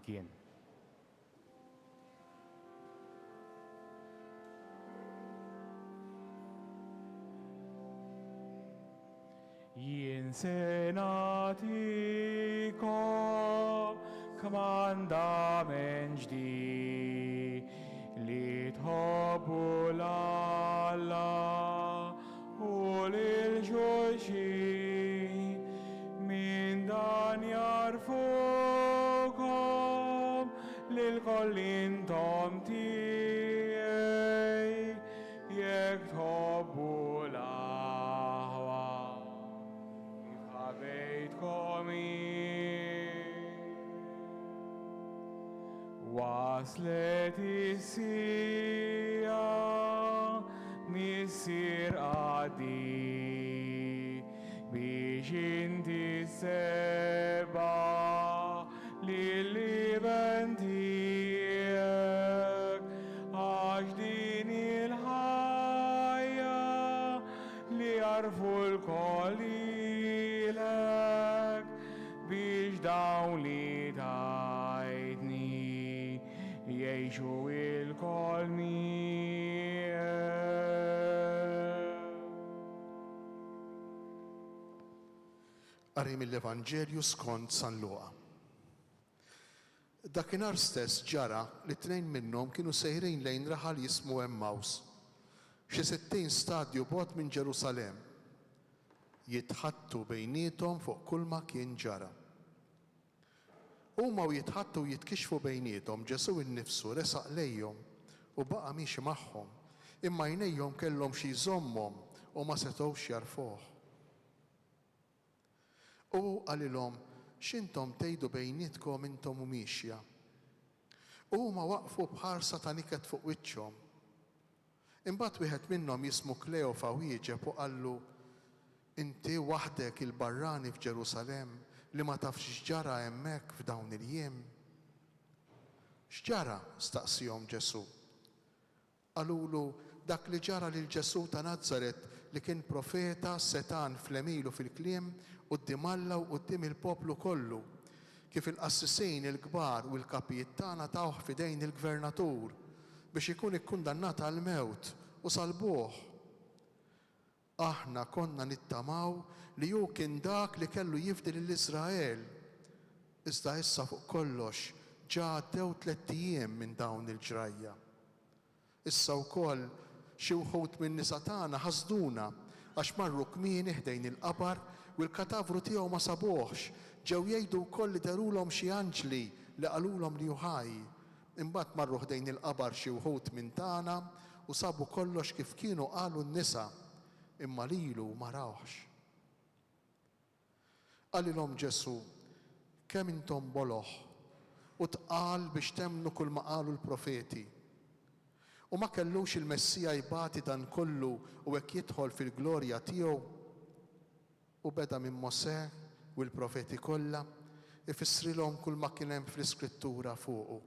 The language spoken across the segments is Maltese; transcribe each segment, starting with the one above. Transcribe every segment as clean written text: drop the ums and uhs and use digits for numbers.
flimkien. Jien se nagħtikom kmandament ġdid li tħobbu l-Alla u lil-xulxin min dan jarfukom lil-koll intom tiegħi jekk tħobbu l-aħwa kif ħabejtkom waslet is-sija missier qadi biex inti seba lill-liben tiegħek għax din il-ħajja li jarfu l-koll ilek biex dawn li tajtni jgħixu il-koll Qari mill-Evanġelju skont San Luqa. Dakinhar stess ġara li tnejn minnhom kienu sejrin lejn raħal jismu Emmaus, xi 60 stadju bogħod minn Ġerusalemm, jitħattu bejniethom fuq kull ma kien ġara. Huma jitħattu jitkixfu bejniethom Ġesu innifsu resaq lejhom u baqa' mixi magħhom, imma jnejhom kellhom xi jżommhom u ma setgħux jarfuh. U qalilhom x'intom tgħidu bejnietkom intom u mixja. Huma waqfu bħarsa ta' niket fuq wiċċhom. Imbagħad wieħed minnhom jismu Kleofa wieġeb u qallu inti waħdek il-barrani f'Ġerusalemm li ma tafx x'ġara hemmhekk f'dawn il-jiem. X'ġara? Staqsihom Ġesu. Qalulu dak li ġara lil Ġesu ta' Nażaret li kien profeta setan fl-emilu fil-kliem quddiem Alla u quddiem il-poplu kollu, kif il-qassisejn il-kbar u l-kapijiet tagħna tawh f'idejn il-gvernatur biex ikun ikkundannat għal mewt u salbuh. Aħna konna nittamaw li hu kien dak li kellu jifdi lill-Iżrael. Iżda issa fuq kollox ġa għaddew 3 ijiem minn dawn il-ġrajja. Issa wkoll xi wħud minn nisa tagħna ħasduna għax marru kmieni ħdejn il-qabar u l-katavru tiegħu ma sabuhx, ġew jgħidu wkoll li darulhom xi anġli li qalulhom li hu ħaj. Imbagħad marru ħdejn il-qabar xi wħud minn tagħna u sabu kollox kif kienu qalu n-nisa, imma lilu ma rawx. Qalilhom Ġesu, kemm intom boloħ u tqal biex temnu kull ma qalu l-profeti. U ma kellux il-Messija jbati dan kollu u hekk jidħol fil-glorja tiegħu u beda minn Mosè u l-profeti kollha ifissrilhom kull ma kien hemm fl-Iskrittura fuqu.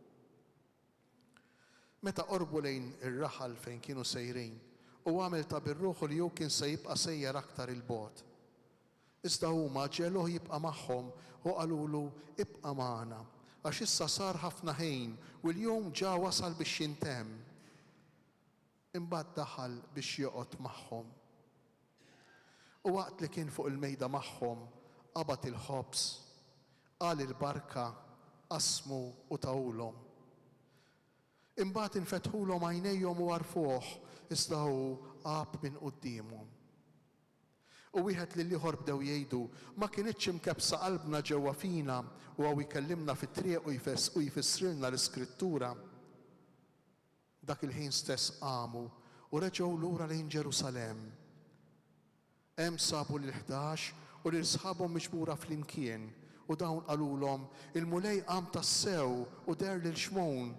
Meta qorbu lejn ir-raħal fejn kienu sejrin u għamel ta' birruħu li hu kien se jibqa' sejjer aktar il-bogħod. Iżda huma ġeluh jibqa' magħhom u qalulu ibqa' magħna għax issa sar ħafna ħin u l-jum ġa wasal biex jintemm. Imbagħad daħal biex joqgħod magħhom. U waqt li kien fuq il-mejda magħhom qabad il-ħobż, qal il-barka, qasmu u tawulhom. Imbagħad infetħulhom għajnejhom u għarfuh iżda hu qab minn qudiemhom. U wieħed lil ieħor bdew jgħidu ma kinitx imkebsa qalbna ġewwa fina u għaw ikellimna fit-triq u jfissrilna l-Iskrittura. Dak il-ħin stess qamu u reġgħu lura lejn Ġerusalemm. Hemm sabu l-11 u lil sħabhom miġbura flimkien u dawn qalulhom il-mulej qam tassew u der lil xmon.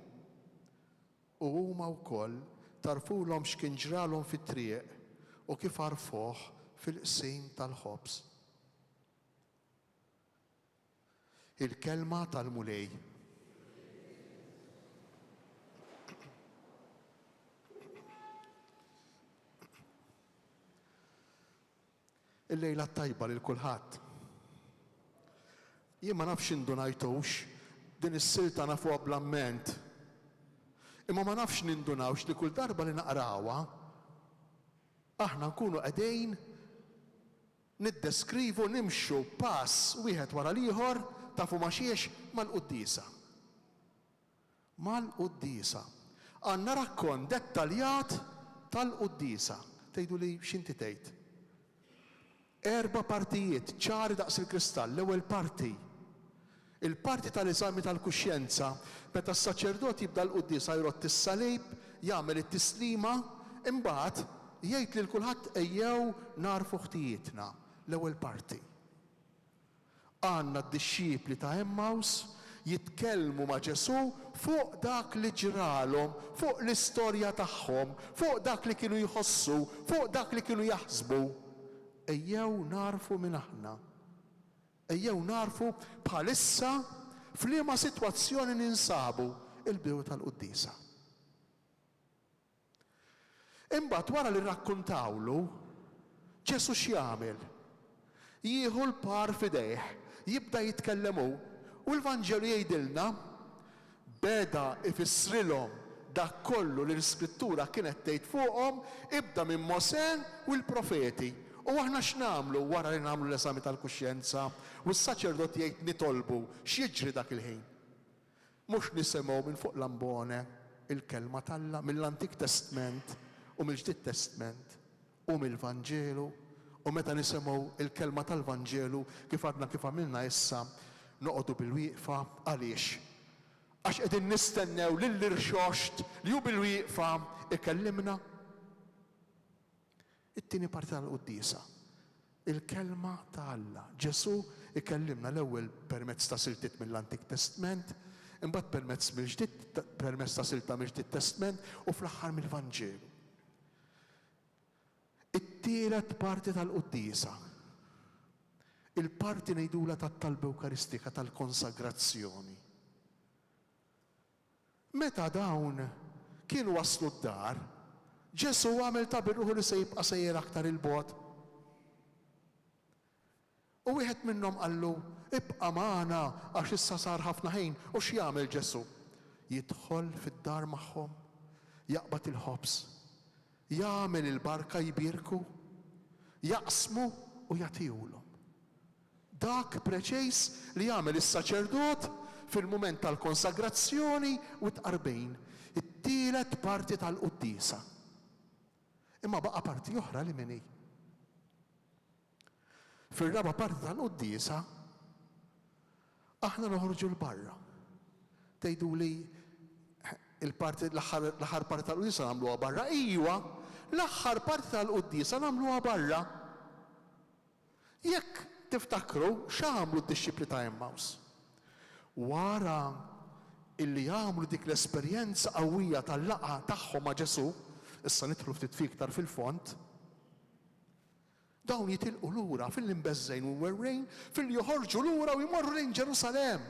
U huma wkoll tarfulhom x'kien ġralhom fit-triq u kif għarfuh fil-qsim tal-ħobż. Il-kelma tal-mulej. Il-lejla tajba lil kulħadd. Jien ma nafx indunajtux din is-silta nafuha bl-amment. Imma ma nafx nindunawx li kull darba li naqrawha aħna nkunu qegħdin niddeskrivu nimxu pass wieħed wara l-ieħor tafu ma xiex mal-Qudiesa. Mal-Qudiesa. Għandna rakkont dettaljat tal-Qudiesa. Tgħidu li x'inti tgħid? 4 partijiet ċari daqs il-kristall. L-ewwel parti. Il-parti tal-eżami tal-kuxjenza, meta s-saċerdot jibda l-Qudiesa jrott is-salib, jagħmel it-tislima, imbagħad jgħid lil kulħadd ejjew narfu ħtijietna. L-ewwel parti. Għandna d-dixxipli ta' Emmaus jitkellmu ma' Ġesu fuq dak li ġralhom, fuq l-istorja tagħhom, fuq dak li kienu jħossu, fuq dak li kienu jaħsbu. Ejjew narfu minn aħna. Ejjew narfu bħalissa f'liema sitwazzjoni ninsabu il-bidu tal-Qudiesa. Imbagħad wara li rrakkuntawlu, Ġesu x'jagħmel? Jieħu l-par fidejh, jibda jitkellemu u l-Vanġelu jgħidilna beda ifissrilhom dak kollu li l-Iskrittura kienet tgħid fuqhom ibda minn Mosè u l-Profeti. U aħna x'nagħmlu wara li nagħmlu l-eżami tal-kuxjenza u s-saċerdot jgħid nitolbu x'jiġri dak il-ħin. Mhux nisimgħu minn fuq l-ambone il-kelma tal-Alla mill-Antik Testament u mill-Ġdid Testament u mill-Vanġelu u meta nisimgħu il-kelma tal-Vanġelu kif għadna kif għamilna issa noqogħdu bil-wieqfa għaliex? Għax qegħdin nistennew lill-irxoxt li hu bil-wieqfa ikellimna. It-tieni parti tal-Qudiesa. Il-kelma ta' Alla. Ġesu ikellimna l-ewwel permezz ta' siltiet mill-Antik Testament, imbagħad permezz ta' silta mill-Ġdid Testament u fl-aħħar mill-Vanġelu. It-tielet parti tal-Qudiesa. Il-parti ngħidula tat-talba Ewkaristika tal-konsagrazzjoni. Meta dawn kienu waslu d-dar, Ġesu għamel ta' bir-ruħu li se jibqa' sejjer aktar il-bogħod. U wieħed minnhom qallu ibqa' magħna għax issa sar ħafna ħin u x'jagħmel Ġesu? Jidħol fid-dar magħhom, jaqbad il-ħobż, jagħmel il-barka jbierku, jaqsmu u jagħtihulhom. Dak preċejs li jagħmel is-saċerdot fil-mument tal-konsagrazzjoni u tqarbejn, it-tielet parti tal-Qudiesa. Imma baqa' parti oħra li minni. Fir-raba' parti tal-Qudiesa aħna noħorġu l-barra. Tgħidu li l-aħħar parti tal-Qudiesa nagħmluha barra. Ijwa, l-aħħar parti tal-Qudiesa nagħmluha barra. Jekk tiftakru x'għamlu d-dixxipli ta' Emmaus. Wara illi jagħmlu dik l-esperjenza qawwija tal-laqgħa tagħhom ma' Ġesu, issa nidħlu ftit fiktar fil-font, dawn jitilqu lura fil-imbeżżejn u werrejn fil-li joħorġu lura u jmorru lejn Ġerusalemm.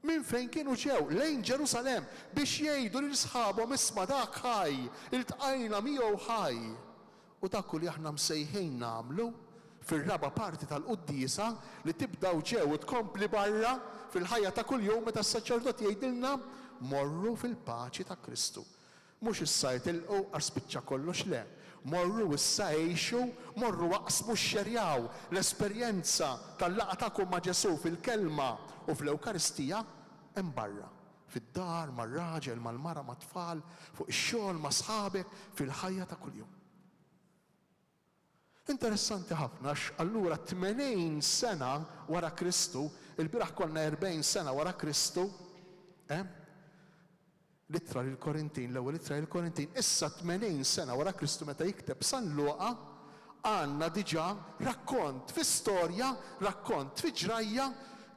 Minn fejn kienu ġew? Lejn Ġerusalemm biex jgħidu lil sħabhom isma' dak ħaj, iltqajna miegħu ħaj. U dak li aħna msejħejn nagħmlu fir-raba' parti tal-Qudiesa li tibdaw ġew u tkompli barra fil-ħajja ta' kuljum meta s-saċerdot jgħidilna morru fil-paċi ta' Kristu. Mhux issa jitilqu għax spiċċa kollox le. Morru issa għejxu, morru waqsmu xxerjaw l-esperjenza tal-laqgħa tagħkom ma' Ġesu fil-kelma u fl-Ewkaristija hemm barra. Fid-dar mar-raġel, mal-mara, mat-tfal, fuq ix-xogħol ma' sħabek fil-ħajja ta' kuljum. Interessanti ħafna għax allura 80 sena wara Kristu, il-bieraħ konna 40 sena wara Kristu, Littra lill-Korintin, l-ewwel littra lill-Korintin, issa 80 sena wara Kristu meta jikteb San Luqa għandna diġà rakkont fi storja, rakkont fi ġrajja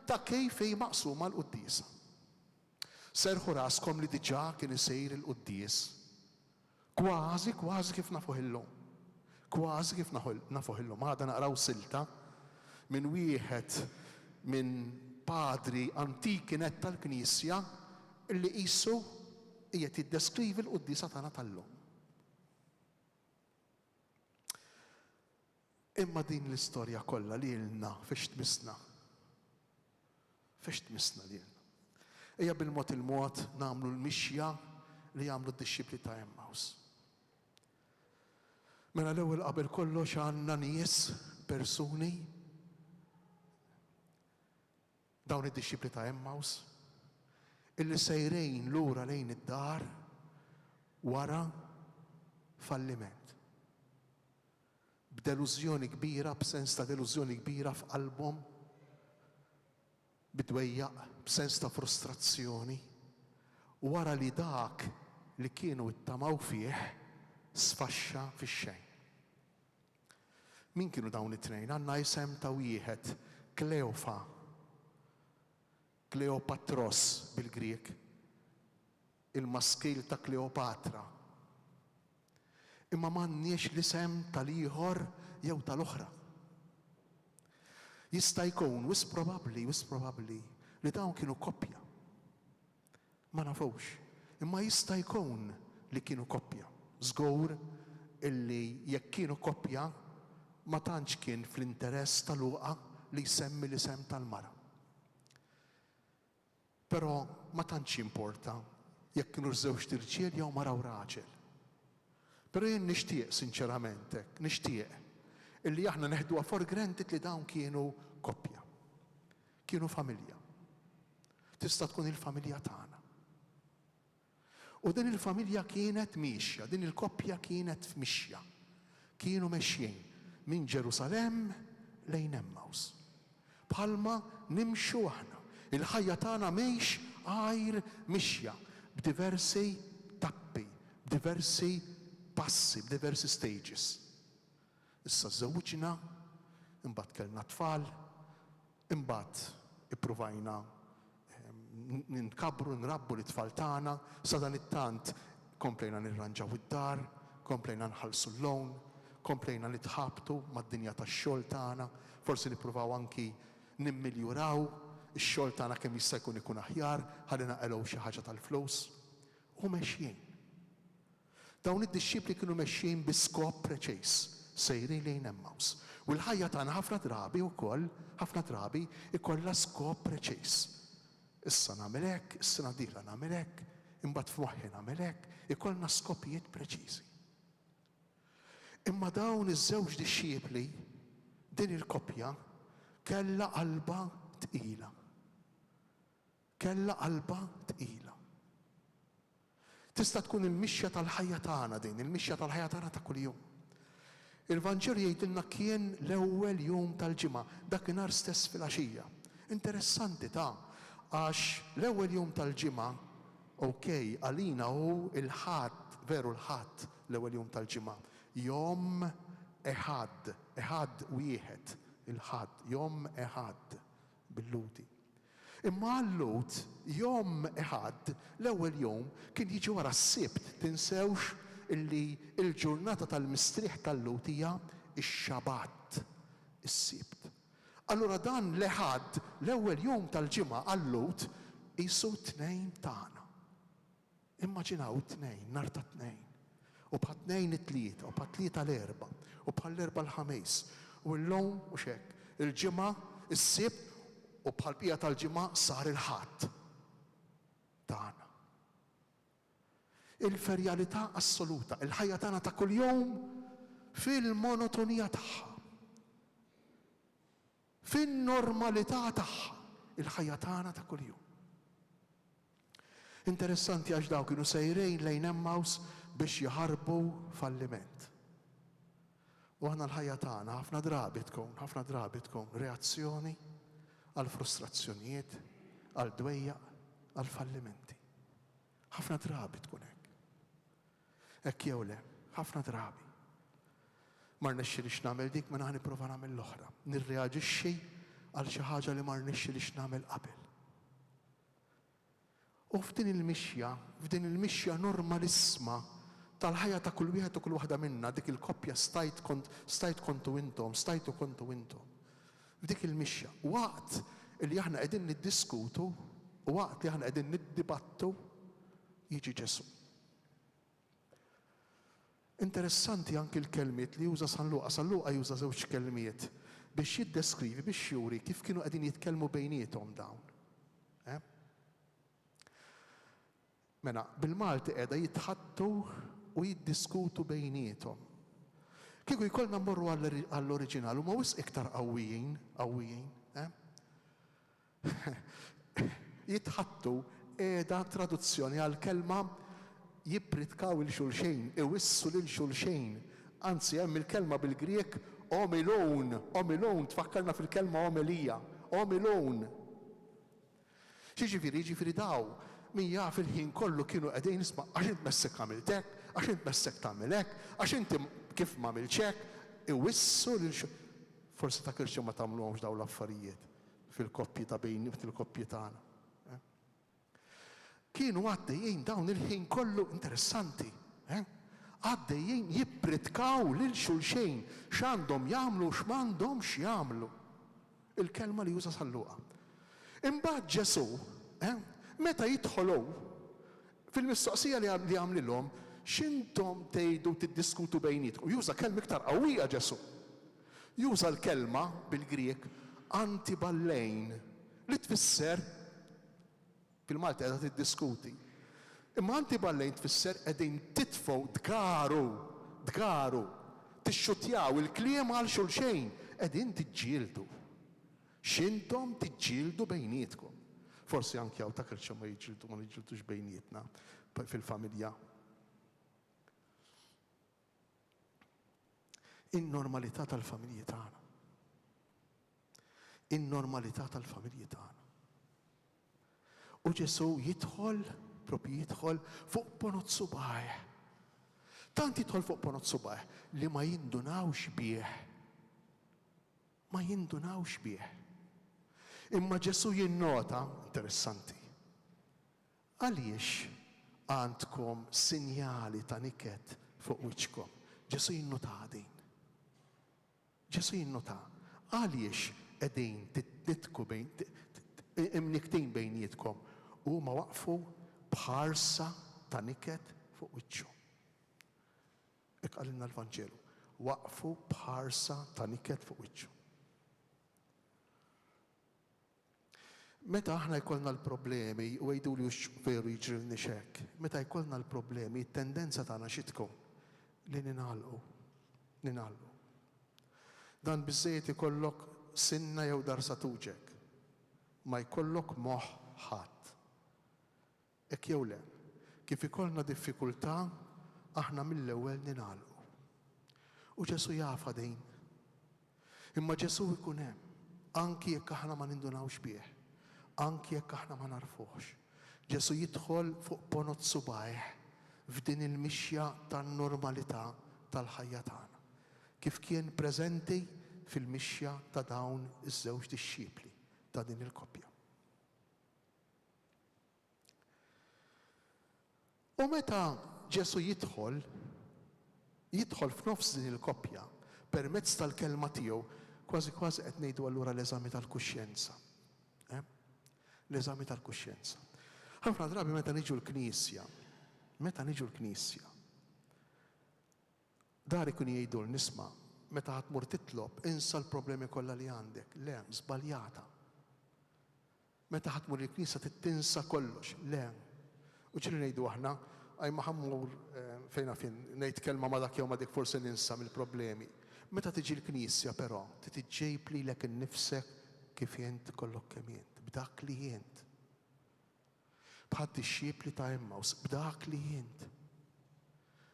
ta' kejf hi maqsuma l-Qudiesa. Serħu raskom li diġà kien isejr il-Qudies. Kważi kif nafuh illum. Kważi kif nafuh illum. Għada naqraw silta minn wieħed minn padri antiki net tal-Knisja illi qisu qiegħed jiddeskrivi l-Qudiesa tagħna tal-lum. Imma din l-istorja kollha li ilna fejn tmissna. Fejn tmissna lilna. Ejja bil-mod il-mod nagħmlu l-mixja li jagħmlu d-dixxipli ta' Emmaus. Mela l-ewwel qabel kollox għandna nies, persuni, dawn id-dixxipli ta' Emmaus, illi sejrejn lura lejn id-dar wara falliment. B'delużjoni kbira, b'sens ta' delużjoni kbira f'qalbhom, bidwejjaq, b'sens ta' frustrazzjoni, wara li dak li kienu ittamaw fih sfaxxa fix-xejn. Min kienu dawn it-tnejn? Għandna isem ta' wieħed, Kleopatros bil-Griek, il-maskil ta' Kleopatra. Imma m'għandniex l-isem tal-ieħor jew tal-oħra. Jista' jkun wis probabbli li dawn kienu koppja. Ma nafux, imma jista' jkun li kienu koppja. Żgur illi jekk kienu koppja ma tantx kien fl-interess tal-Luqa li jsemmi l-isem tal-mara. Però ma tantx importa jekk kienu żewġ tirġiel jew mara u raġel. Però jien nixtieq sinċerament hekk, nixtieq illi aħna neħduha for granted li dawn kienu koppja. Kienu familja. Tista' tkun il-familja tagħna. U din il-familja kienet mixja, din il-koppja kienet mixja. Kienu mexjin minn Ġerusalemm lejn Emmaus. Bħalma nimxu aħna. Il-ħajja tagħna mhix għajr mixja b'diversi tappi, b'diversi passi, b'diversi stages. Issa żewġna, imbagħad kellna tfal, imbagħad ippruvajna ninkabru, nrabbu l-tfal tagħna, sa dan it-tant komplejna nirranġaw id-dar, komplejna nħallsu l-lown, komplejna nitħabtu mad-dinja tax-xogħol tagħna, forsi nippruvaw anki nimmiljuraw ix-xogħol tagħna kemm jista' jkun aħjar, ħalli naqelgħu xi ħaġa tal-flus. U mexjin. Dawn id-dixxipli kienu mexjin bi skop preċiż, sejrin lejn Emmaus. U l-ħajja tagħna ħafna drabi ikollha skop preċiż. Issa nagħmel hekk, is-sena d-dieħla nagħmel hekk, imbagħad f'moħħi nagħmel hekk, ikollna skopijiet preċiżi. Imma dawn iż-żewġ dixxiepli, din il-koppja, kellha qalba tqila. Kellha qalba tqila. Tista' tkun il-mixja tal-ħajja tagħna din, il-mixja tal-ħajja tagħna ta' kuljum. Il-Vanġel jgħidilna kien l-ewwel jum tal-ġimgħa, dakinhar stess fil-għaxija. Interessanti għax l-ewwel jum tal-ġimgħa, okej, għalina hu il-ħadd, veru l-ħadd l-ewwel jum tal-ġimgħa. Jom Eħad, Eħad wieħed, il-ħadd, Jom Eħad bil-Ludi. Imma għall-Lut, Jom Eħad, l-ewwel jum kien jiġi wara s-Sibt, tinsewx illi il-ġurnata tal-mistrieħ tal-Lut hija x-Xabat, is-Sibt. Allura dan l-Eħad, l-ewwel jum tal-ġimgħa għall-Lut qisu tnejn tagħna. Immaġinaw tnejn, nhar ta' tnejn. U bħal tnejn it-tlieta, u bħal tlieta l-erba', u bħal l-erba' l-ħames. U l-lum u xek, il-ġimgħa, is-Sibt, u bħal bqija tal-ġimgħa sar il-Ħadd tagħna. Il-ferjalità assoluta, il-ħajja tagħna ta' kuljum fil-monotonija tagħha. Fin-normalità tagħha, il-ħajja tagħna ta' kuljum. Interessanti għax daw kienu sejrejn lejn Emmaus biex jaħarbu falliment. U aħna l-ħajja tagħna ħafna drabi tkun reazzjoni għal frustrazzjonijiet, għal dwejjaq, għal fallimenti. Ħafna drabi tkun hekk. Hekk jew le, ħafna drabi. Ma rnexxilix nagħmel dik, ma nipprova nagħmel l-oħra. Nirreaġixxi għal xi ħaġa li ma rnexxilix nagħmel qabel. U f'din il-mixja normalissima tal-ħajja ta' kull wieħed u kull waħda minna, dik il-koppja stajtu kontu intom. F'dik il-mixja, waqt li aħna qegħdin niddiskutu, u waqt li aħna qegħdin niddibattu, jiġi Ġesu. Interessanti anki l-kelmiet li juża San Luqa. San Luqa juża żewġ kelmiet biex jiddeskrivi, biex juri kif kienu qegħdin jitkellmu bejniethom dawn. Mela, bil-Malti qiegħda jitħattu u jiddiskutu bejniethom. Kieku jkollna mmorru għall-oriġinal huma wisq iktar qawwijin, jitħattu qiegħda traduzzjoni għall-kelma jippritkaw il-xulxejn, iwissu lil xulxejn. Anzi hemm il-kelma bil-Griek omilon, tfakkarna fil-kelma omelija, omilon. Ġifieri daw min jaf il-ħin kollu kienu qegħdin nisma' għax int messek għamilt hekk, għax int messek tagħmel hekk, għax inti kif m'għamilx hekk, iwissu lil forsi ta' kirxu ma tagħmluhomx dawn l-affarijiet fil-koppji ta' bejn fil-koppji tagħna. Kienu għaddejjin dawn il-ħin kollu interessanti. Għaddejjin jippritkaw lil xulxejn x'għandhom jagħmlu x'm'għandhomx jagħmlu. Il-kelma li juża Salluqa. Imbagħad Ġesu, meta jidħolu fil-mistoqsija li għamlilhom, x'intom tgħidu tiddiskutu bejnietkom. Juża kelma iktar qawwija Ġesu. Juża l-kelma bil-Griek antiballein li tfisser fil-Malti qiegħda tiddiskuti. Imma antiballein tfisser qegħdin titfgħu dgaru, tixxuttjaw il-kliem għal xulxejn, qegħdin tiġġieldu. X'intom tiġġieldu bejnietkom. Forsi anke hawn ta' kirċa ma jiġġildux bejnietna fil-familja. In-normalità tal-familji tagħna. In-normalità tal-familji tagħna. U Ġesu jidħol fuq ponot subaħ. Tant jidħol fuq ponot subaħ li ma jindunawx bih. Ma jindunawx bih. Imma Ġesu jinnota, interessanti, għaliex għandkom sinjali ta' niket fuq wiċċkom. Ġesu jinnota din. Ġesu jinnota għaliex qegħdin titnitku imniktin bejnietkom u ma waqfu bħarsa ta' niket fuq wiċċhom. Hekk qalilna l-Vanġelu. Waqfu bħarsa ta' niket fuq wiċċhom. Meta aħna jkollna l-problemi u jgħiduli veru jiġrilni xekk, meta jkollna l-problemi, it-tendenza tagħna xi tkun li ningħalqu. Dan biżżejjed ikollok sinna jew darsa tuġek. Ma jkollok moħħ ħadd. Hekk jew le, kif ikollna diffikultà aħna mill-ewwel ningħalqu. U Ġesu jafa din. Imma Ġesu jkun hemm anki jekk aħna ma nindunawx bih, anki jekk aħna ma narfuhx. Ġesu jidħol fuq ponot subaħ f'din il-mixja tan-normalità tal-ħajja tagħna. Kif kien preżenti fil-mixja ta' dawn iż-żewġ dixxipli ta' din il-koppja. U meta Ġesu jidħol f'nofs din il-koppja permezz tal-kelma tiegħu, kważi qed ngħidu allura l-eżami tal-kuxjenza. L-eżami tal-kuxjenza. Ħafna drabi meta niġu l-Knisja, dar ikun jgħidu nisma' meta ħatmur titlob, insa l-problemi kollha li għandek. Le, żbaljata. Meta ħatmur il-Knisja tinsa kollox. Le. U ġieli ngħidu aħna, ma ħammur fejn ngħid kelma ma dak jew ma dik forsi ninsa mill-problemi. Meta tiġi l-Knisja però, tiġġejb lilek innifsek kif jent kollok kemm jent, b'dak li jent. Bħadd ix-xieb li ta' Emmaus, b'dak li jent.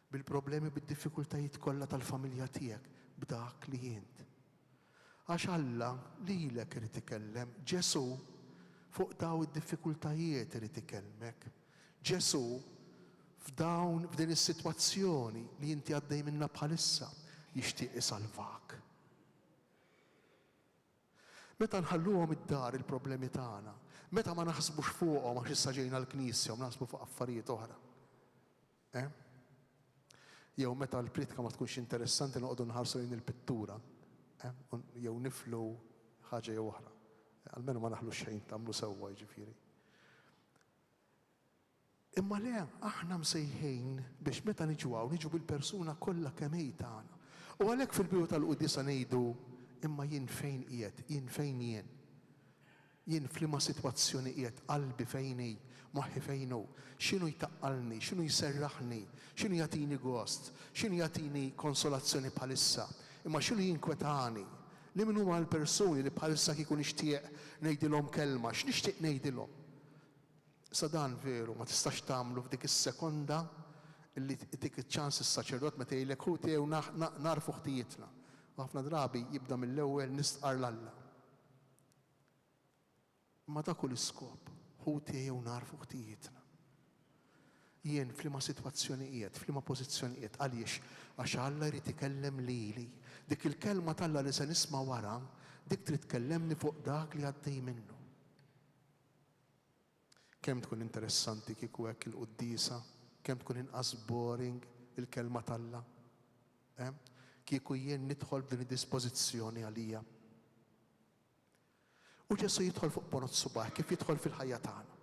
Bil-problemi bid-diffikultajiet kollha tal-familja tiegħek, b'dak li jent. Għax Alla lilek irid ikellem, Ġesu fuq daw id-diffikultajiet irid ikellmek. Ġesu f'din is-sitwazzjoni li inti għaddej minnha bħalissa jixtieq isalvak. Meta nħalluhom id-dar il-problemi tagħna, meta ma naħsbux fuqhom għax issa ġejna l-Knisja u naħsbu fuq affarijiet oħra. Jew meta l-pritka ma tkunx interessanti noqogħdu nħarsu lejn il-pittura, jew niflu ħaġa jew oħra. Almenu ma naħlu xejn tagħmlu sewwa jiġifieri. Imma le, aħna msejħin biex meta niġu bil-persuna kollha kemm hi tagħna. U għalhekk fil-bidu tal-Qudisa ngħidu imma jien fejn qiegħed, jien fejn jien. Jien f'liema sitwazzjoni qiegħed qalbi fejni, moħħi fejnu, x'inhu jtaqqalni, x'inhu jserraħni, x'inhu jagħtini gost, x'inhu jagħtini konsolazzjoni bħalissa, imma x'inhu jinkwetani. Li min huma l-persuni li bħalissa kieku nixtieq ngħidilhom kelma, x'nixtieq ngħidilhom. Sa dan veru ma tistax tagħmlu f'dik is-sekonda illi dik iċ-ċans is-saċerdot meta jgħidlek hu tiegħu narfu ħtijietna. Ħafna drabi jibda mill-ewwel nistqar l-Alla. Ma dak hu l-iskop, hu tiegħu narfu ħtijietna. Jien f'liema sitwazzjoni qiegħed, f'liema pożizzjoni qiegħed, għaliex għax Alla jrid ikellem lili. Dik il-kelma tal-Alla li se nisma' wara, dik trid tkellemni fuq dak li għaddej minnu. Kemm tkun interessanti kieku hekk il-qudiesa, kemm tkun inqas boring il-kelma tal-Alla. Kieku jien nidħol b'din id-dispożizzjoni għalija. U Ġesu jidħol fuq ponot subaħ, kif jidħol fil-ħajja tagħna.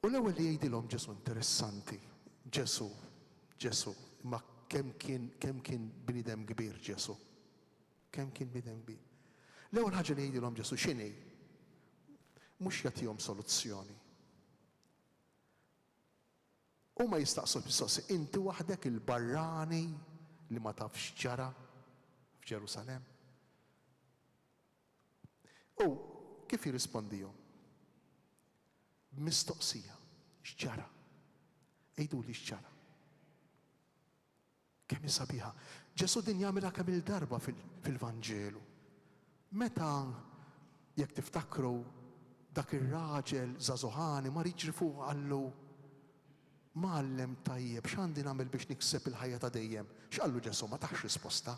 U l-ewwel li jgħidilhom Ġesu interessanti. Ġesu, ma kemm kien bniedem kbir Ġesu. Kemm kien bniedem kbir. L-ewwel ħaġa li jgħidilhom Ġesu x'inhi? Mhux jagħtihom soluzzjoni. Huma jistaqsu l-mistoqsi, inti waħdek il-barrani li ma tafx ġara f'Ġerusalemm? U kif jirrispondihom? B'mistoqsija, x'ġara? Ejduli x'ġara. Kemm hi sabiħa. Ġesu din jagħmilha kemm il-darba fil-Vanġelu. Meta jekk tiftakru dak ir-raġel żagħżugħani mar jiġri fuq qallu Mgħallem tajjeb, x'għandi nagħmel biex nikseb il-ħajja ta' dejjem? X'qallu Ġesu ma taħx risposta,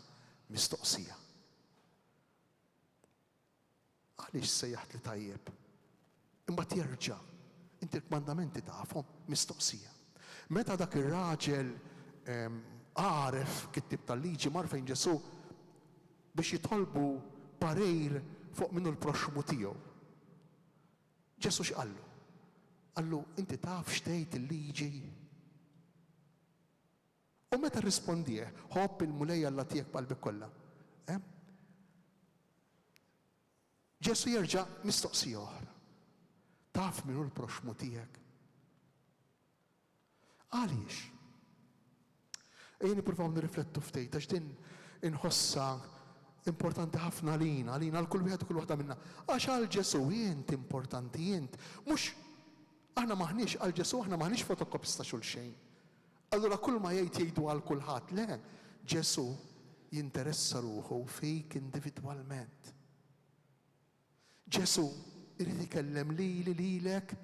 mistoqsija. Għaliex sejjaħt li tajjeb? Imbagħad jerġa', inti l-kmandamenti tafhom, mistoqsija. Meta dak ir-raġel għaref kittib tal-liġi mar fejn Ġesu biex jitolbu parir fuq minnu l-proxmu tiegħu. Ġesu x'qallu? Qallu, inti taf x'tgħid il-liġi? U meta rrispondih, ħobb il-mulejja alla tiegħek b'qalbek kollha. Ġesu jerġa' mistoqsija oħra. Taf minnu l-proxmu tiegħek? Għaliex? Ejja nippruvaw nirriflettu ftit għax din inħossha importanti ħafna għalina l-kull wieħed u kull waħda minna. Għax għal Ġesu jint importanti jint. Mhux aħna maħniex għal Ġesu, aħna maħniex fotokopista xulxejn. Allura kull ma jgħidu għal kulħadd, le, Ġesu jinteressa ruħu fik individwalment. Ġesu irid ikellem lilek,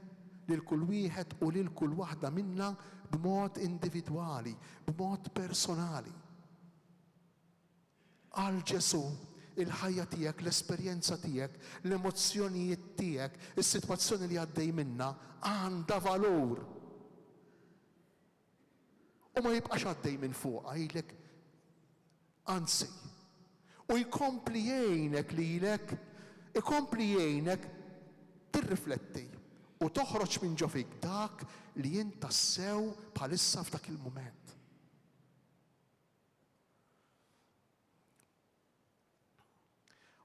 lil kull wieħed u lil kull waħda minna b'mod individwali, b'mod personali. Għal Ġesu il-ħajja tiegħek, l-esperjenza tiegħek, l-emozzjonijiet tiegħek, is-sitwazzjoni li għaddej minna għandha valur. U ma jibqax għaddej minn fuq, għajlek, anzi, u jkompli jgħinek lilek, ikompli jgħinek tirrifletti u toħroġ minn ġo fik dak li jien tassew bħalissa f'dak il-mument.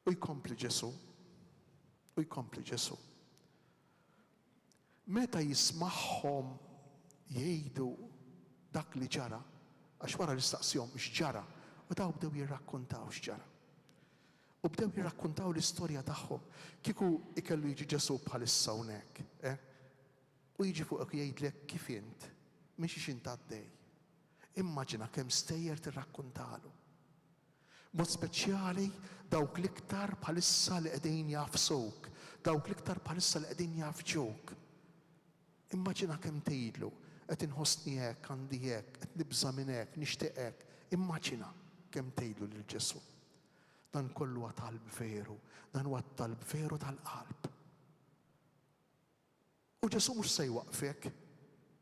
U jkompli Ġesu. Meta jismagħhom jgħidu dak li ġara, għax wara l-istaqsihom x'ġara, u daw bdew jirrakkuntaw x'ġara. U bdew jirrakkuntaw l-istorja tagħhom. Kieku ikellu jiġi Ġesu bħalissa hawnhekk, u jiġi fuqek jgħidlek kif int, mhix int għaddej. Immaġina kemm stejjer tirrakkuntalu. Mod speċjali dawk l-iktar bħalissa li qegħdin jafsuk, dawk l-iktar bħalissa li qegħdin jafġuk. Immaġina kemm tgħidlu, qed inħossni hekk, għandi hekk, qed nibża minn hekk, nixtieq hekk. Immaġina kemm tgħidlu lil Ġesu. Dan kollu huwa talb veru, dan huwa talb veru tal-qalb. U Ġesu mhux se jwaqfek,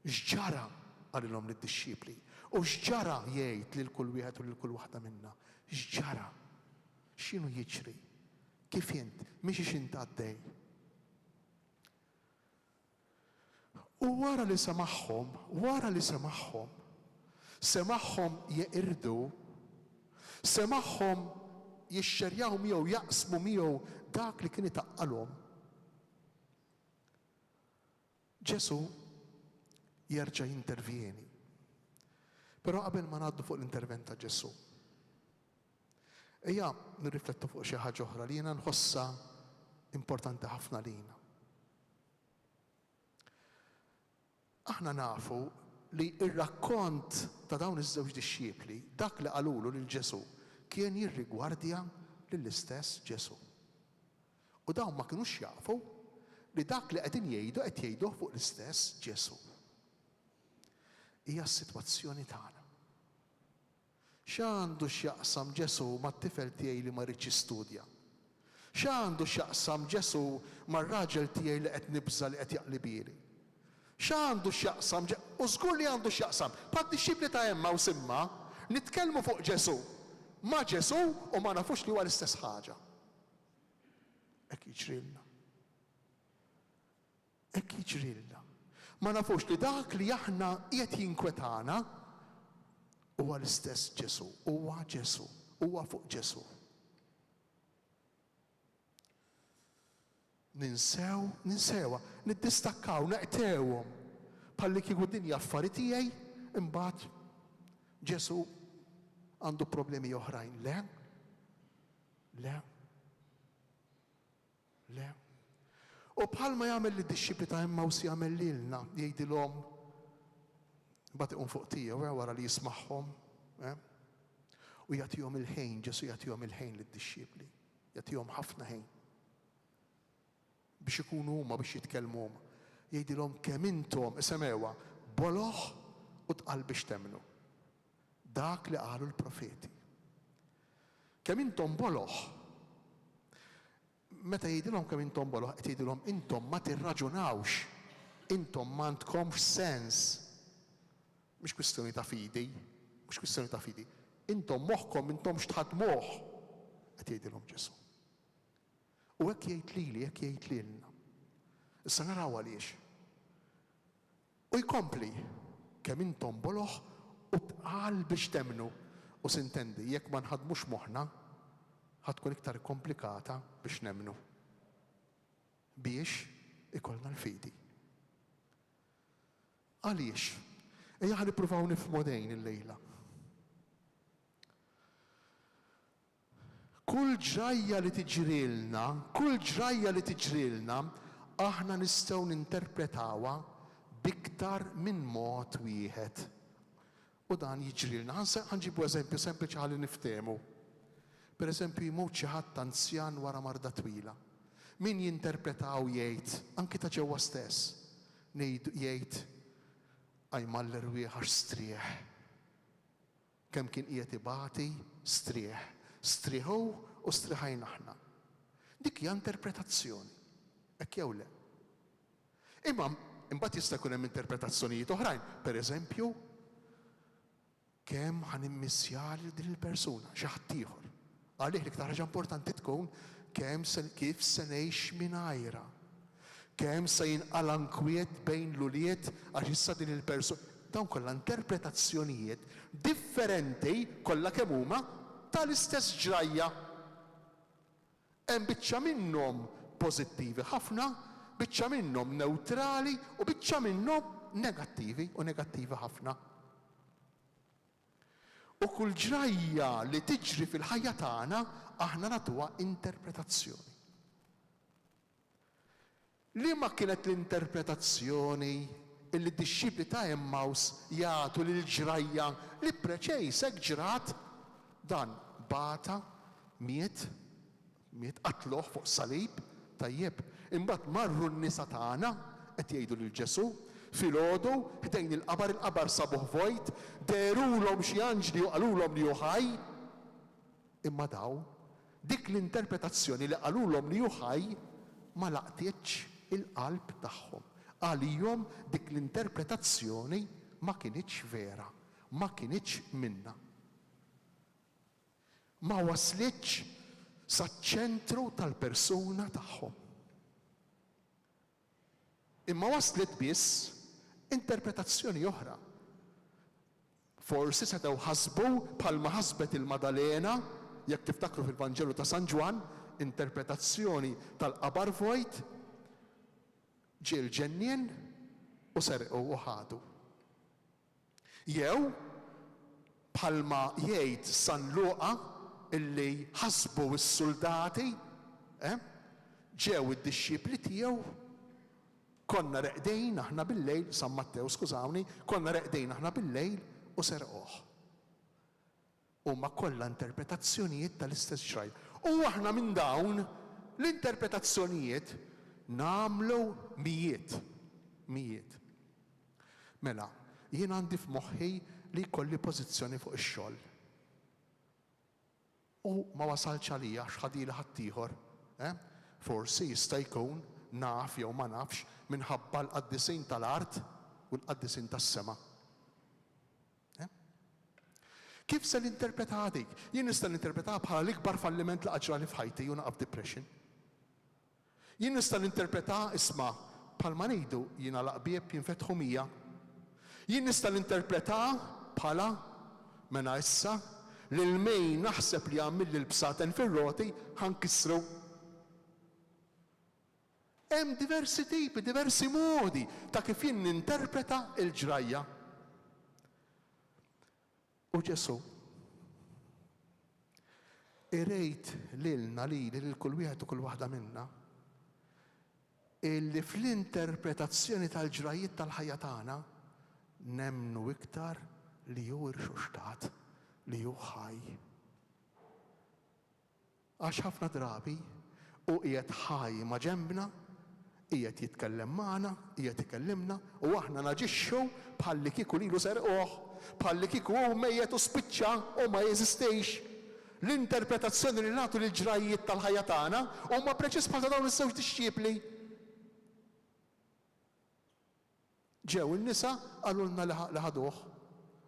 x'ġara għalilhom lid-dixxipli, u x'ġara jgħid lil kull wieħed u lil kull waħda minnha. X'ġara? X'inhu jiġri? Kif int? Mhix int għaddej. U wara li semaħħom jeqirdu, semaħħom jixxerjaw miegħu, jaqsmu miegħu dak li kien itaqqalhom. Ġesu jerġa' jintervjeni. Però qabel ma ngħaddu fuq l-intervent ta' Ġesu, ejja nirriflettu fuq xi ħaġa oħra li jiena nħossha importanti ħafna lina. Aħna nafu li r-rakkont ta' dawn iż-żewġ dixxiepli, dak li qalulu lil Ġesu, kien jirrigwardja lill-istess Ġesu. U dawn ma kinux jafu li dak li qegħdin jgħidu qed jgħiduh fuq l-istess Ġesu. Hija s-sitwazzjoni tagħna. X'għandu x'jaqsam Ġesu mat-tifel tiegħi li ma rridx jistudja? X'għandu x'jaqsam Ġesu mar-raġel tiegħi li qed nibża li qed jaqlibieli? X'għandu x'jaqsam u żgur li għandu x'jaqsam. Bad-dixxiepli ta' Emma u simma nitkellmu fuq Ġesu ma' Ġesu u ma nafux li huwa l-istess ħaġa. Hekk jiġrilna. Hekk jiġrilna. Ma nafux li dak li aħna qiegħed jinkwetana huwa l-istess Ġesu, huwa Ġesu, huwa fuq Ġesu. Ninsewa, niddistakkaw, naqtewhom bħalli kieku dinja affarijiet tiegħi, imbagħad Ġesu għandu problemi oħrajn. Le. U bħalma jagħmel lid-dixxiepli ta' Emmaus jagħmel lilna, jgħidilhom mbagħad iqum fuq tiegħu wara li jismagħhom, u jagħtihom il-ħin, Ġesu jagħtihom il-ħin lid-dixxiepli, jagħtihom ħafna ħin biex ikunu huma biex jitkellmu huma. Jgħidilhom kemm intom isemgħuha boloħ u tqal biex temnu. Dak li qalu l-profeti. Kemm intom boloħ. Meta jgħidilhom kemm intom boloħ, qed jgħidilhom intom ma tirraġunawx, intom m'għandkomx sens. Mhux kwistjoni ta' fidi, Intom moħħkom intom x'tħadmuh, qed jgħidilhom Ġesu. U hekk jgħid lili, hekk jgħid lilna. Issa naraw għaliex. U jkompli kemm intom boloħ u tqal biex temnu. U sintendi, jekk ma nħadmux moħħna, ħadkun iktar komplikata biex nemnu. Biex ikollna l-fidi. Għaliex? Ejja nippruvaw nifhmu dejn il-lejla. Kull ġrajja li tiġrilna, aħna nistgħu ninterpretawha biktar minn mod wieħed. U dan jiġrilna. Ħanġibu eżempju sempliċi ħalli niftehmu. Pereżempju jmut xi ħadd anzjan wara marda twila. Min jinterpretaw jgħid, anki ta' ġewwa stess, jgħid ajmaller wieħed strieħ. Kemm kien qiegħed ibati strieħ. Striħu u striħajn aħna. Dik hija interpretazzjoni. Hekk jew le. Imma imbagħad jista' jkun hemm interpretazzjonijiet oħrajn. Pereżempju, kemm ħanimmissjali din il-persuna xi ħadd ieħor. Għalih l-iktar ħaġa importanti tkun kif se ngħix mingħajrha. Kemm se jinqal ankwiet bejn l-uliet għax issa din il-persuna. Dawn kollha interpretazzjonijiet differenti kollha kemm huma tal-istess ġrajja. Hemm biċċa minnhom pożittivi ħafna, biċċa minnhom newtrali u biċċa minnhom negattivi ħafna. U kull ġrajja li tiġri fil-ħajja tagħna aħna nagħtuha interpretazzjoni. Liema kienet l-interpretazzjoni illi d-dixxiepli ta' Emmaus jagħtu lil ġrajja li preċejsek ġrat dan bata, miet qatluh fuq salib, tajjeb, imbagħad marru n-nisa tagħna qed jgħidu lil Ġesu, filgħodu ħdejn il-qabar sabuh vojt, derulhom xi anġli u qalulhom li hu ħaj. Imma daw dik l-interpretazzjoni li qalulhom li hu ħaj ma laqtitx il-qalb tagħhom. Għalihom dik l-interpretazzjoni ma kinitx vera, ma kinitx minnha. Ma waslitx saċ-ċentru tal-persuna tagħhom. Imma waslet biss interpretazzjoni oħra. Forsi setgħu ħasbu bħalma ħasbet il-Madalena, jekk tiftakru fil-Vanġelu ta' San Ġwan, interpretazzjoni tal-qabar vojt, ġie l-ġennien u serqu u ħadu. Jew bħalma jgħid San Luqa illi ħasbu s-soldati, ġew id-dixxipli tiegħu, konna reqdejn aħna bil-lejl, San Mattew skużawni, konna reqdejn aħna bil-lejl u serquh. Huma kollha interpretazzjonijiet tal-istess xrajja. U aħna minn dawn l-interpretazzjonijiet nagħmlu mijiet. Mela, jien għandi f'moħħi li jkolli pożizzjoni fuq ix-xogħol. U ma wasalx għalija x'ħadili ħaddieħor, forsi jista' jkun naf jew ma nafx minħabba l-qaddisin tal-art u l-qaddisin tas-sema. Kif se ninterpreta dik? Jien nista' ninterpreta bħala l-ikbar falliment li ġrali f'ħajti u naqab depression. Jien nista' ninterpreta isma' bħalma ngħidu jiena laqbieb jinfetħu mija. Jien nista' ninterpreta bħala mena issa li l-mejn naħseb li għamil l-bsaten fir-roti ħankissru. Hemm diversi tipi, diversi modi ta' kif jien ninterpreta l-ġrajja. U Ġesu irejt lilna lil kull wieħed u kull waħda minna illi fl-interpretazzjoni tal-ġrajiet tal-ħajja tagħna nemmnu iktar li hu irxuxtat, li hu ħaj. Għax ħafna drabi u qiegħed ħaj ma' ġembna, qiegħed jitkellem magħna, qiegħed ikellimna u aħna naġixxu bħalli kieku lilu serquh, bħalli kieku hu mejjed u spiċċa u ma jeżistejx. L-interpretazzjoni li nagħtu lil ġrajiet tal-ħajja tagħna huma preċiż bħal dawn is-żewġ dixxiepli. Ġew in-nisa qalulna li ħaduh,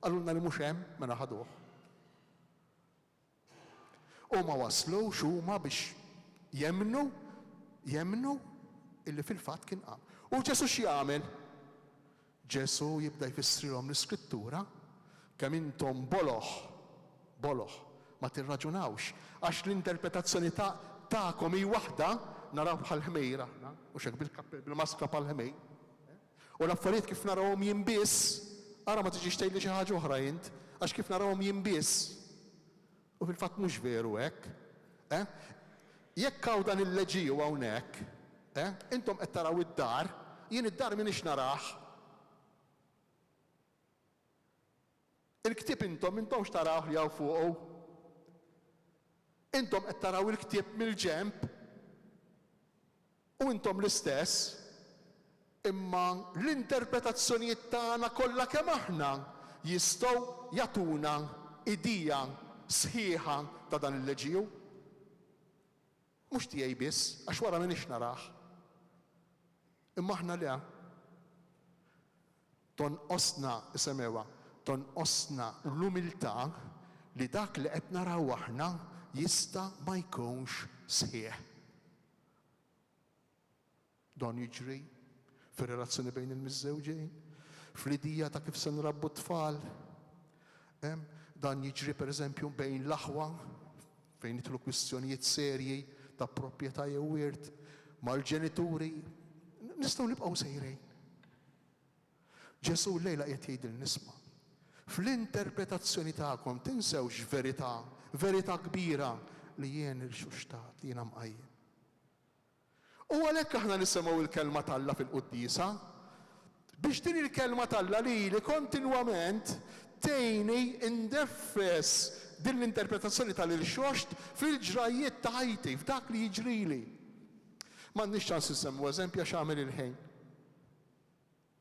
qalulna li mhux hemm mela ħaduh. U ma waslux huma biex jemmnu illi fil-fatt kien qam. U Ġesu x'jagħmel? Ġesu jibda jfissrilhom l-Iskrittura kemm intom boloħ ma tirraġunawx għax l-interpretazzjoni tagħkom hi waħda naraw bħal ħmejra, mhux hekk bil-maska bħal ħmej. U l-affarijiet kif narawhom jien biss, ara ma tiġix tgħidli xi ħaġa oħra int, għax kif narawhom jien biss. U fil-fatt mhux veru hekk. Jekk hawn dan il-leġiju hawnhekk, intom qed taraw id-dar, jien id-dar minix narah. Il-ktieb intom x'taraw li hawn fuqu. Intom qed taraw il-ktieb mill-ġenb u intom l-istess, imma l-interpretazzjonijiet tagħna kollha kemm aħna jistgħu jagħtuna idea sħiħa ta' dan il-leġiju. Mhux tiegħi biss, għax wara minix narah. Imma aħna le. Tonqosna l-umiltà li dak li qed naraw aħna jista' ma jkunx sħiħ. Dan jiġri fir-relazzjoni bejn il-miżżewġejn, fl-idea ta' kif se nrabbu t-tfal. Dan jiġri pereżempju bejn l-aħwa fejn jidħlu kwistjonijiet serji ta' proprjetà jew wirt mal-ġenituri. Nistgħu nibqgħu sejrejn. Ġesu llejla qed jgħidilna nisma'. Fl-interpretazzjoni tagħkom tinsewx verità kbira li jien il-xuxtat, li jiena mqajjem. U għalhekk aħna nisimgħu il-kelma tal-Alla fil-Qudiesa biex din il-kelma tal-Alla li kontinwament tgħinni indeffes din l-interpretazzjoni tal-irxoxt fil-ġrajiet ta' ħajti, f'dak li jiġrili. M'għandniex ċans insemmu eżempji għax għamel il-ħin.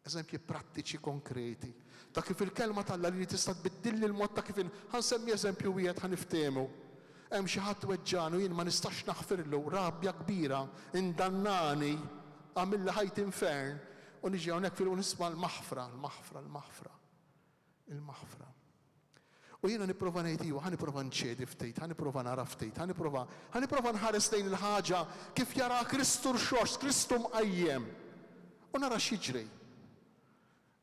Eżempji prattiċi konkreti ta' kif il-kelma tal-Alla li tista' tbiddilli l-mod ta' kif ħansemmi eżempju wieħed ħaniftehmu. Hemm xi ħadd weġġanu jien ma nistax naħfirlu rabbja kbira indannani għamilli ħajt infern u niġi hawnhekk fil nisma' l-maħfra. U jiena nipprova ngħid iva, ħanipprova nċedi ftit, ħanipprova nara ftit, ħanipprova nħares lejn il-ħaġa kif jara Kristu rxox, Kristu mqajjem. U nara x'jiġri.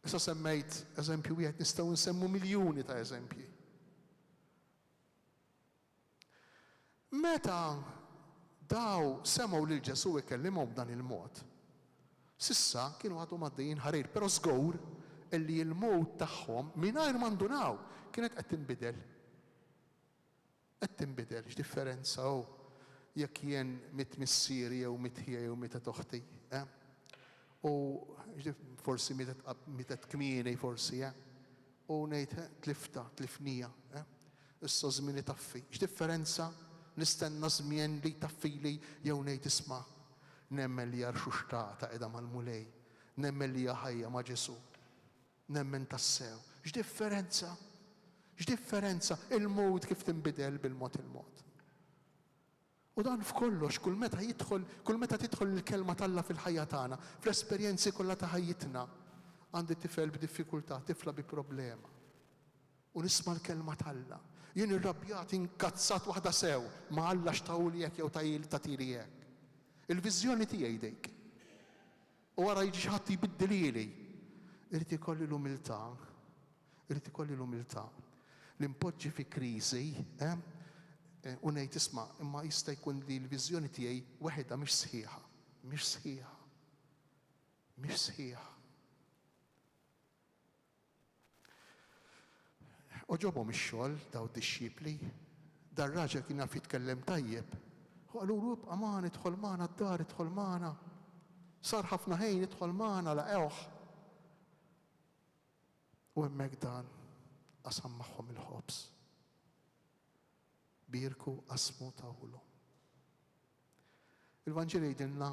Issa semmejt eżempju wieħed nistgħu nsemmu miljuni ta' eżempji. Meta daw semgħu lil Ġesu ikellimhom b'dan il-mod. Sissa kienu għadhom għaddejjin ħarir, però żgur illi l-mowt tagħhom mingħajr ma ndunaw kienet qed tinbidel. Qed tinbidel, x'differenza hu jekk jien mit missieri jew mit ħija jew mit toħti. U forsi mietet kmieni forsi, u ngħid tlifnija. Issa żmieni taffi. X'differenza nistenna żmien li taffili jew ngħid isma' nemmen li jarxu xtata qiegħda mal-mulej, nemmen li ħajja ma' Ġesu, nemmen tassew. X'differenza? X'differenza il-mod kif tinbidel bil-mod il-mod. U dan f'kollox, kull meta tidħol il-kelma talla fil-ħajja tagħna, fl-esperjenzi kollha ta' ħajjitna, għandi tifel b'diffikultà, tifla bi problema. U nisma' l-kelma talla. Jien irrabjat inkazzat waħda sew, ma Alla xtawli jekk jew tatili jekk. Il-viżjoni tiegħi dik. U wara jiġi xi ħadd jbiddilili. Irid ikolli l-umiltà. Irid ikolli l-umiltà. Li mpoġġi fi kriżi, u ngħid isma' imma jista' jkun li l-viżjoni tiegħi waħedha mhix sħiħa. Mhix sħiħa. Mhix sħiħa. Oġobhom ix-xogħol daw id-dixxipli, dar raġel kien jaf jitkellem tajjeb. Qalulu ibqa' magħna, idħol magħna d-dar, idħol magħna. Sar ħafna ħin idħol magħna laqgħuh. U hemmhekk dan qasam magħhom il-ħobs. Birku qasmu tawlu. Il-Vanġel jgħidilna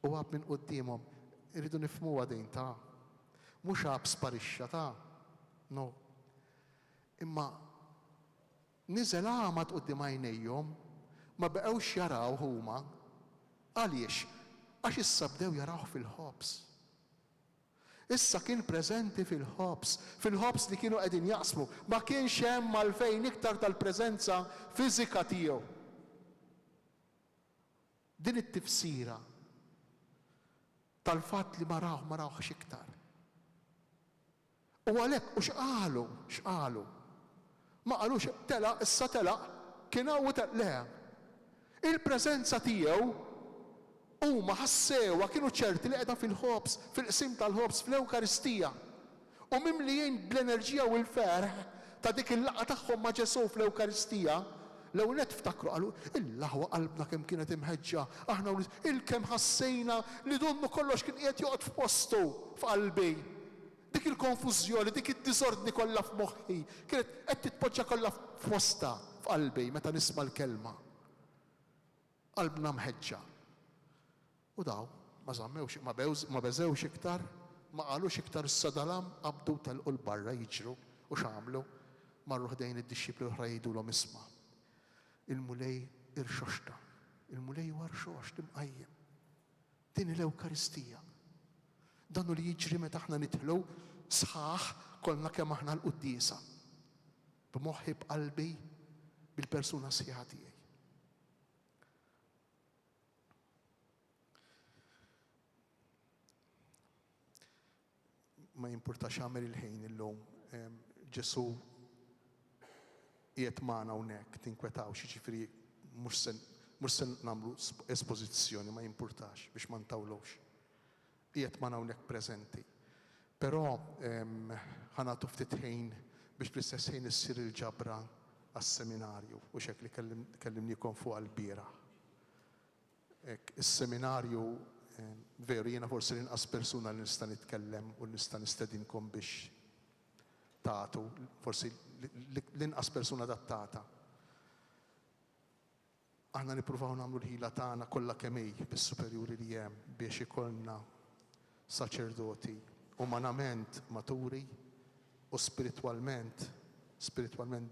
u għab minn qudiemhom irridu nifhmuha din ta' mhux għab sparixxa ta' no. Imma niżel għamat qudiem għajnejhom ma beqgħux jaraw huma. Għaliex? Għax issa bdew jarawh fil-ħobs. Issa kien preżenti fil-ħobs li kienu qegħdin jaqsmu. Ma kienx hemm għalfejn iktar tal-preżenza fiżika tiegħu. Din it-tifsira tal-fatt li ma rawhx iktar. U għalhekk u x'qalu? Ma qalux telaq, issa telaq, kien hawn le. Il-preżenza tiegħu huma ħassewa kienu ċerti li qiegħda fil-ħobs, fil-qsim tal-ħobs, fl-Ewkaristija. U mimlijin bl-enerġija u l-ferħ ta' dik il-laqgħa tagħhom ma' Ġesu fl-Ewkaristija, l-ewwel ftakru qalu il-laħwa qalbna kemm kienet imħeġġa, aħna il-kemm ħassejna li donnu kollox kien qiegħed joqgħod f'postu f'qalbi. Dik il-konfużjoni, dik id-disordni kollha f'moħħi, kienet qed titpoġġa kollha f'posta f'qalbi meta nisma' l-kelma. Qalbna mħeġġa. U daw ma beżewx iktar, ma qalux iktar is-sadalam qabdu telqu l-barra jiġru u x'għamlu marru ħdejn id-dixxipli oħra jgħidulhom isma'. Il-mulej irxoxta, il-mulej warxox timqajjem. Din l-Ewkaristija. Dan li jiġri meta aħna nidħlu sħaħ kollna kemm aħna l-quddiesa. B'moħħi b'qalbi bil-persuna sħiħa tiegħi. Ma jimpurtax għamel il-ħin illum. Ġesu qiegħed magħna hawnhekk, tinkwetaw xiġifieri mhux se nagħmlu espożizzjoni, ma jimpurtax biex ma ntawlux. Qiegħed magħna hawnhekk preżenti. Però ħanagħtu ftit ħin biex bl-istess ħin issir il-ġabra għas-seminarju u x'hekk li kellimnikom fuq għall-bieraħ. Is-seminarju veru jiena forsi l-inqas persuna li nista' nitkellem u nista' nistedinkom biex tagħtu, forsi l-inqas persuna adattata. Aħna nippruvaw nagħmlu l-ħila tagħna kollha kemm hi bis-superjuri li hemm biex ikollna saċerdoti umanament maturi u spiritwalment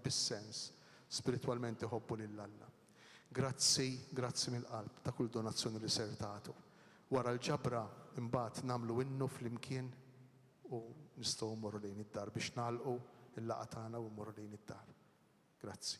bis-sens, spiritwalment iħobbu lil Alla. Grazzi mill-qalb ta' kull donazzjoni li ser tagħtu. Wara l-ġabra imbagħad nagħmlu innu flimkien u nistgħu mmorru lejn id-dar biex nagħlqu il-laqgħa tagħna u mmorru lejn id-dar. Grazzi.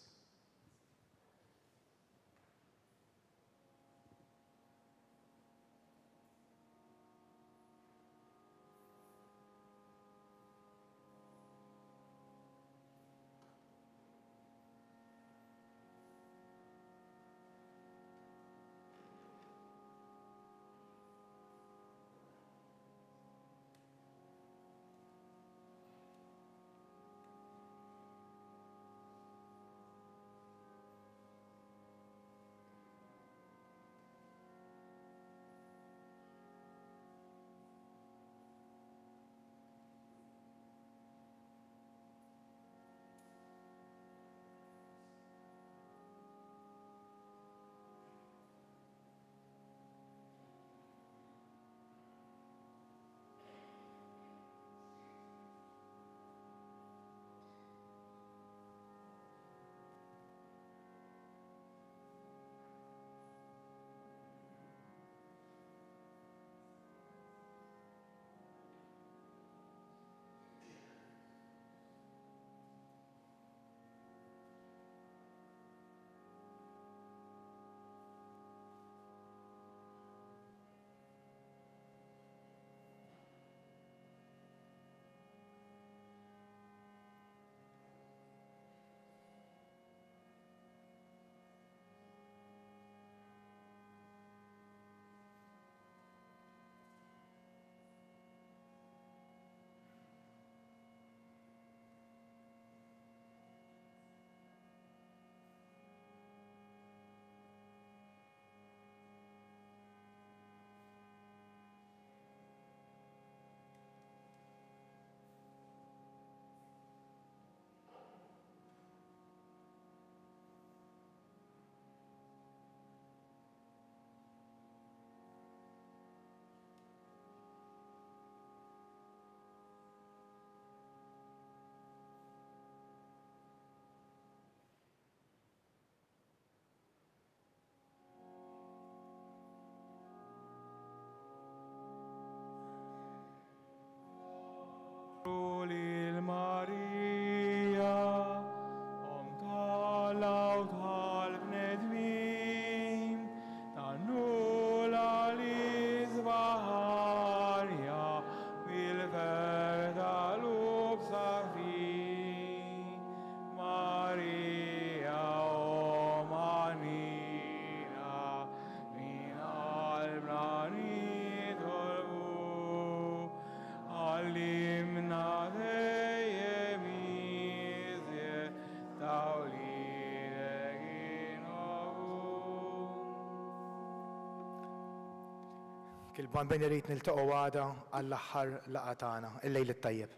Kilban bejn irid niltaqgħu għada għall-aħħar laqgħa tagħna, il-lejl it-tajjeb.